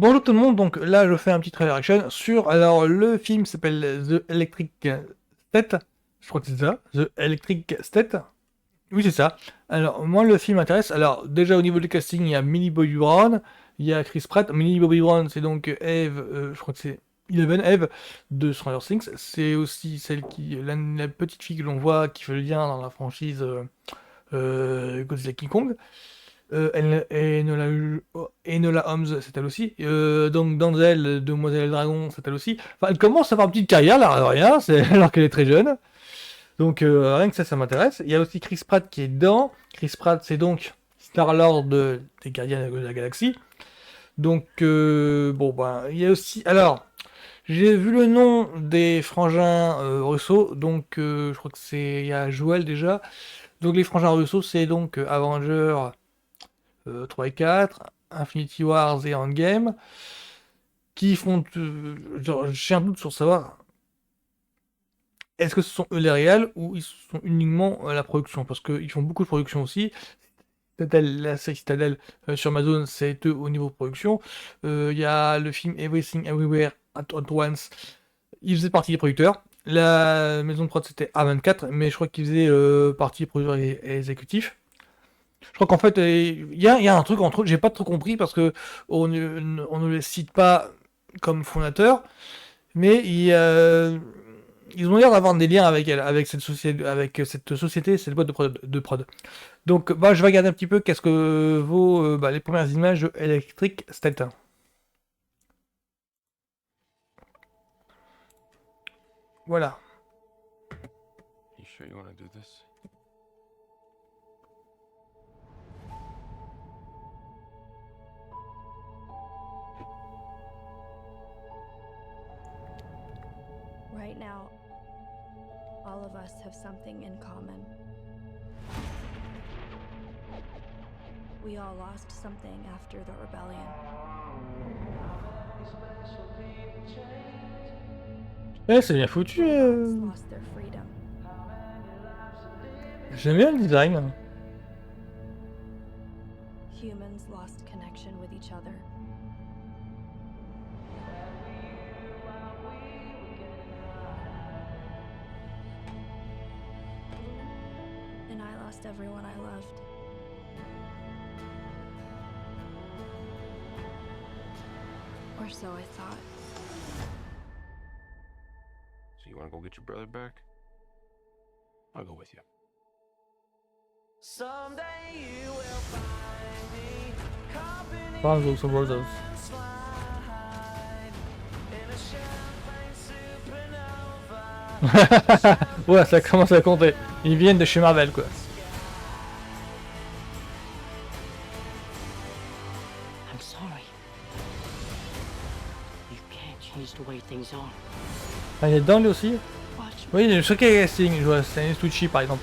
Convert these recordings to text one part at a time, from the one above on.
Bonjour tout le monde, donc là je fais un petit trailer action sur, alors le film s'appelle The Electric State, je crois que c'est ça, The Electric State, oui c'est ça. Alors moi le film m'intéresse, alors déjà au niveau du casting il y a Millie Bobby Brown, il y a Chris Pratt, Millie Bobby Brown c'est donc Eve, je crois que c'est Eleven Eve de Stranger Things, c'est aussi celle qui, la petite fille que l'on voit qui fait le lien dans la franchise Godzilla King Kong. Enola Holmes, c'est elle aussi. Donc Denzel, Demoiselle Dragon, c'est elle aussi. Enfin, elle commence à avoir une petite carrière, là, de rien, alors qu'elle est très jeune. Donc rien que ça m'intéresse. Il y a aussi Chris Pratt qui est dedans. Chris Pratt, c'est donc Star-Lord des Gardiens de la Galaxie. Donc, bon, ben, il y a aussi... Alors, j'ai vu le nom des frangins Russo, donc je crois que c'est... Il y a Joël déjà. Donc les frangins Russo, c'est donc Avenger 3 et 4, Infinity Wars et Endgame, qui font... genre, j'ai un doute sur savoir, est-ce que ce sont eux les réels ou ils sont uniquement à la production? Parce qu'ils font beaucoup de production aussi. Citadel, la série Citadel sur Amazon, c'est eux au niveau production. Il y a le film Everything Everywhere at Once, ils faisaient partie des producteurs. La maison de prod c'était A24, mais je crois qu'ils faisaient partie des producteurs et exécutifs. Je crois qu'en fait, il y a un truc entre eux, j'ai pas trop compris parce que on ne les cite pas comme fondateurs, mais ils ont l'air d'avoir des liens avec elle, avec cette société, cette boîte de prod. Donc, bah, je vais regarder un petit peu qu'est-ce que vaut bah, les premières images de Electric State. Voilà. You sure you want to do this? Right now, all of us have something in common. We all lost something after the rebellion. C'est bien foutu. Robots lost their freedom. J'aime bien le design. Humans lost connection with each other. And I lost everyone I loved. Or so I thought. So you want to go get your brother back? I'll go with you. Someday you will find me caught Brothers beneath of Brothers. the slide in a champagne supernova. Ouais, ça commence à compter. Ils viennent de chez Marvel, quoi. I'm sorry. You can't change the way things are. Ah, il est dedans lui aussi? Watch me. Oui, il est choqué casting. Je vois Stanley Tucci par exemple.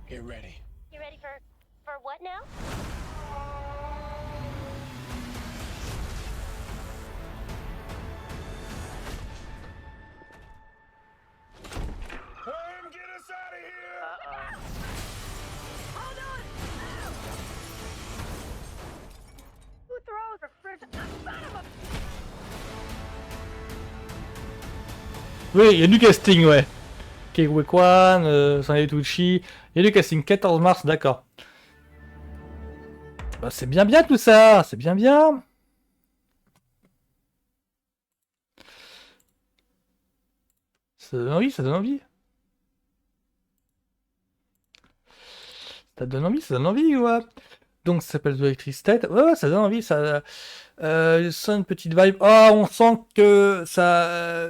Get ready. You ready for what now? Clem, get us out of here! Hold on! Who throws a fridge? Son of a... Oui, il y a du casting, ouais. Kei Kwan, Stanley Tucci. Il y a du casting 14 mars, d'accord. Bah, c'est bien bien tout ça, c'est bien bien. Ça donne envie, ça donne envie. Ça donne envie, ça donne envie, ouais. Donc ça s'appelle The Electric State. Ouais, ouais, ça donne envie, ça. Ça a une petite vibe. Ah, on sent que ça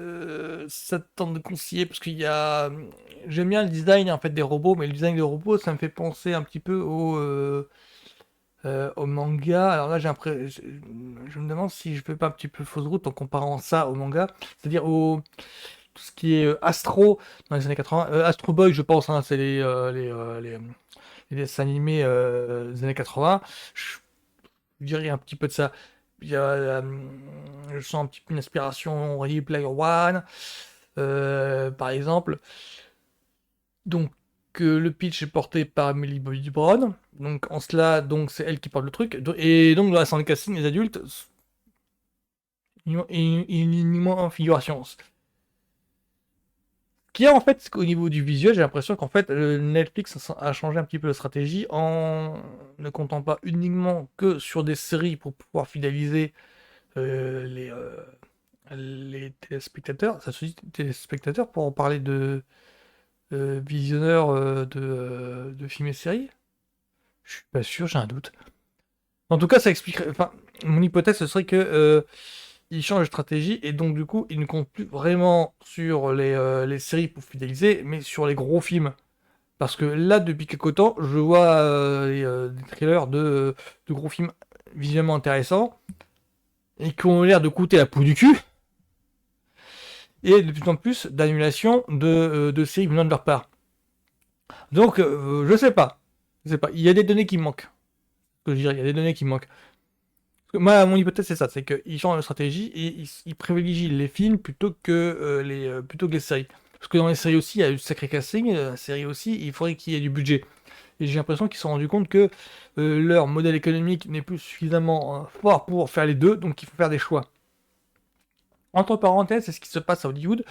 tente de concilier parce qu'il y a. J'aime bien le design en fait des robots, mais le design des robots, ça me fait penser un petit peu au manga. Alors là, je me demande si je fais pas un petit peu fausse route en comparant ça au manga, c'est-à-dire au tout ce qui est Astro dans les années 80. Astro Boy, je pense, hein, c'est les dessins animés des années 80. Je dirais un petit peu de ça. Il y a, je sens un petit peu une inspiration Ready Player One, par exemple. Donc, le pitch est porté par Millie Bobby Brown. Donc en cela, donc c'est elle qui porte le truc. Et donc dans le casting, les adultes, uniquement en figuration. Ce qui est en fait, c'est qu'au niveau du visuel, j'ai l'impression qu'en fait, Netflix a changé un petit peu de stratégie en ne comptant pas uniquement que sur des séries pour pouvoir fidéliser les téléspectateurs, ça se dit téléspectateurs pour en parler de visionneurs de films et séries. Je suis pas sûr, j'ai un doute. En tout cas, ça expliquerait. Enfin, mon hypothèse, ce serait que il change de stratégie et donc du coup, il ne compte plus vraiment sur les séries pour fidéliser, mais sur les gros films. Parce que là, depuis quelque temps, je vois des trailers de gros films visuellement intéressants et qui ont l'air de coûter la peau du cul. Et de plus en plus d'annulations de séries venant de leur part. Donc, je sais pas. Il y a des données qui me manquent. Ce que je dirais, il y a des données qui me manquent. Parce que moi, mon hypothèse, c'est ça. C'est qu'ils changent de stratégie et ils privilégient les films plutôt que les séries. Parce que dans les séries aussi, il y a eu sacré casting. La série aussi, il faudrait qu'il y ait du budget. Et j'ai l'impression qu'ils se sont rendus compte que leur modèle économique n'est plus suffisamment fort pour faire les deux. Donc, il faut faire des choix. Entre parenthèses, c'est ce qui se passe à Hollywood.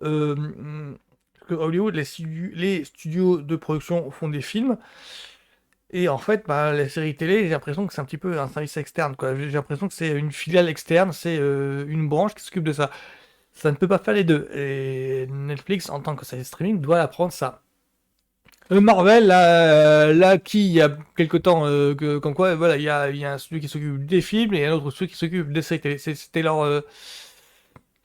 Que à Hollywood, les studios de production font des films. Et en fait, bah, les séries télé, j'ai l'impression que c'est un petit peu un service externe, quoi. J'ai l'impression que c'est une filiale externe, c'est une branche qui s'occupe de ça. Ça ne peut pas faire les deux. Et Netflix, en tant que service streaming, doit apprendre ça. Marvel, là, qui, il y a quelque temps, comme quoi, voilà, il y a un studio qui s'occupe des films et un autre studio qui s'occupe des séries télé. C'était leur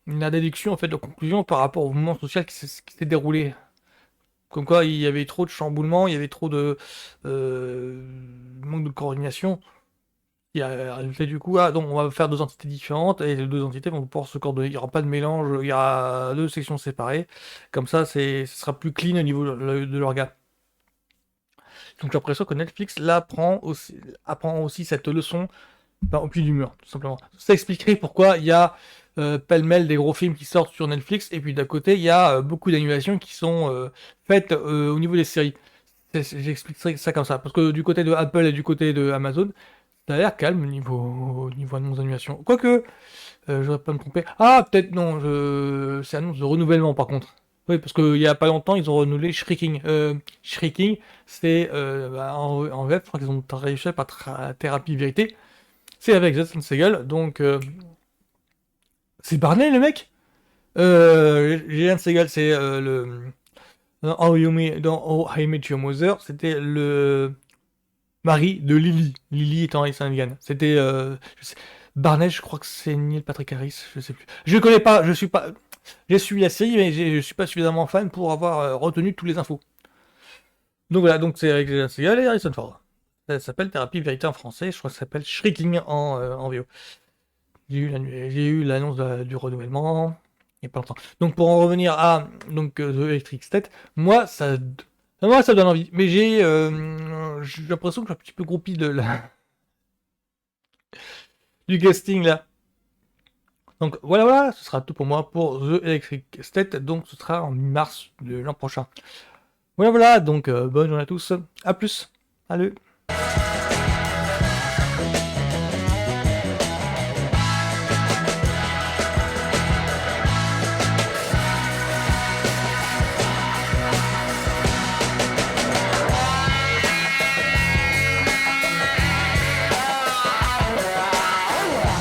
la déduction, en fait, de conclusion par rapport au mouvement social qui s'est déroulé. Comme quoi, il y avait trop de chamboulements, il y avait trop de manque de coordination. Il a résulté du coup, donc on va faire deux entités différentes et les deux entités vont pouvoir se coordonner. Il n'y aura pas de mélange, il y aura deux sections séparées. Comme ça, ce sera plus clean au niveau de l'organe. Donc j'ai l'impression que Netflix là apprend aussi cette leçon au pied du mur, tout simplement. Ça expliquerait pourquoi il y a pêle-mêle des gros films qui sortent sur Netflix, et puis d'un côté, il y a beaucoup d'annulations qui sont faites au niveau des séries. J'expliquerai ça comme ça, parce que du côté de Apple et du côté de Amazon, ça a l'air calme au niveau de nos annulations. Quoique, je voudrais pas me tromper. Ah, peut-être non, c'est annonce de renouvellement par contre. Oui, parce qu'il y a pas longtemps, ils ont renouvelé Shrieking. Shrieking, c'est en web, je crois qu'ils ont réussi par Thérapie Vérité. C'est avec Jason Segel, donc c'est Barney le mec. Jason Segel, c'est dans How I Met Your Mother, c'était le mari de Lily. Lily étant Alice Hannigan. C'était Barney, je crois que c'est Neil Patrick Harris, je sais plus. Je connais pas, je suis pas. J'ai suivi la série, mais je suis pas suffisamment fan pour avoir retenu toutes les infos. Donc voilà, donc c'est avec Jason Segel et Harrison Ford. Ça s'appelle Thérapie Vérité en français, je crois que ça s'appelle Shrieking en VO. J'ai eu l'annonce du renouvellement il n'y a pas longtemps. Donc pour en revenir à The Electric State, moi ça donne envie. Mais j'ai l'impression que je suis un petit peu groupie du casting là. Donc voilà, ce sera tout pour moi pour The Electric State. Donc ce sera en mi-mars de l'an prochain. Voilà, donc bonne journée à tous. À plus. Salut.